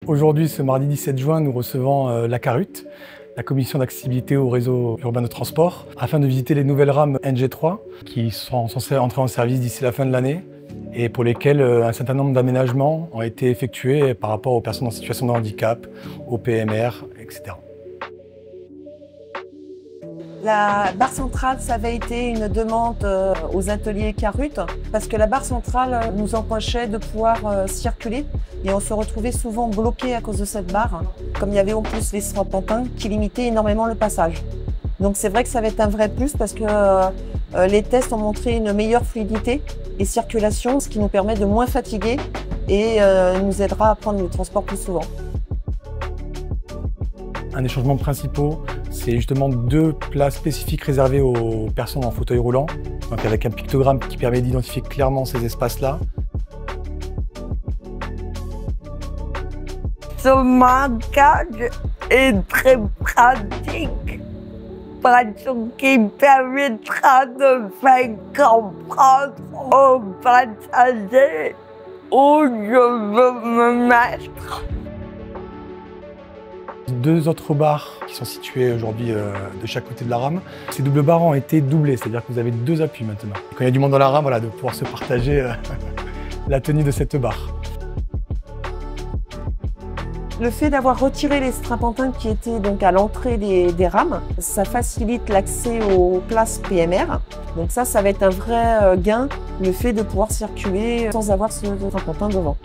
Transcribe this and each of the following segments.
Aujourd'hui, ce mardi 17 juin, nous recevons la CARUT, la Commission d'accessibilité au réseau urbain de transport, afin de visiter les nouvelles rames NG3 qui sont censées entrer en service d'ici la fin de l'année et pour lesquelles un certain nombre d'aménagements ont été effectués par rapport aux personnes en situation de handicap, aux PMR, etc. La barre centrale, ça avait été une demande aux ateliers CARUT parce que la barre centrale nous empêchait de pouvoir circuler et on se retrouvait souvent bloqué à cause de cette barre, comme il y avait en plus les strapontins qui limitaient énormément le passage. Donc c'est vrai que ça va être un vrai plus parce que les tests ont montré une meilleure fluidité et circulation, ce qui nous permet de moins fatiguer et nous aidera à prendre le transport plus souvent. Un des changements principaux, c'est justement 2 places spécifiques réservées aux personnes en fauteuil roulant, donc avec un pictogramme qui permet d'identifier clairement ces espaces-là. Ce marquage est très pratique parce qu'il permettra de faire comprendre aux passagers où je veux me mettre. 2 autres barres qui sont situées aujourd'hui de chaque côté de la rame. Ces doubles barres ont été doublées, c'est-à-dire que vous avez 2 appuis maintenant. Quand il y a du monde dans la rame, voilà, de pouvoir se partager la tenue de cette barre. Le fait d'avoir retiré les strapontins qui étaient donc à l'entrée des rames, ça facilite l'accès aux places PMR. Donc ça va être un vrai gain, le fait de pouvoir circuler sans avoir ce strapontin devant.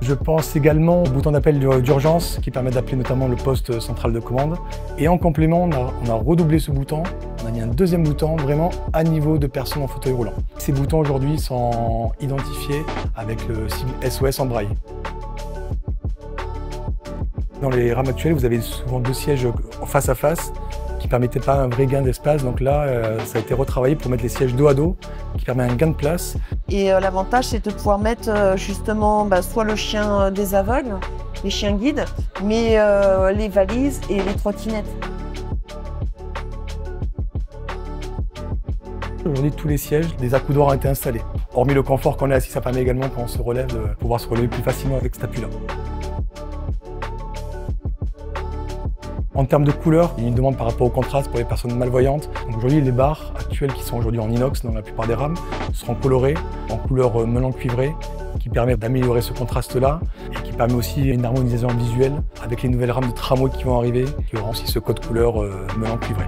Je pense également au bouton d'appel d'urgence qui permet d'appeler notamment le poste central de commande. Et en complément, on a redoublé ce bouton. On a mis un 2e bouton vraiment à niveau de personnes en fauteuil roulant. Ces boutons aujourd'hui sont identifiés avec le sigle SOS en braille. Dans les rames actuelles, vous avez souvent 2 sièges face à face qui ne permettaient pas un vrai gain d'espace. Donc là, ça a été retravaillé pour mettre les sièges dos à dos, qui permet un gain de place. Et l'avantage, c'est de pouvoir mettre justement soit le chien des aveugles, les chiens guides, mais les valises et les trottinettes. Aujourd'hui, tous les sièges, des accoudoirs ont été installés. Hormis le confort qu'on a assis, ça permet également quand on se relève de pouvoir se relever plus facilement avec cet appui-là. En termes de couleur, il y a une demande par rapport au contraste pour les personnes malvoyantes. Aujourd'hui, les barres actuelles qui sont aujourd'hui en inox dans la plupart des rames seront colorées en couleur melon cuivré qui permet d'améliorer ce contraste-là et qui permet aussi une harmonisation visuelle avec les nouvelles rames de tramway qui vont arriver, qui auront aussi ce code couleur melon cuivré.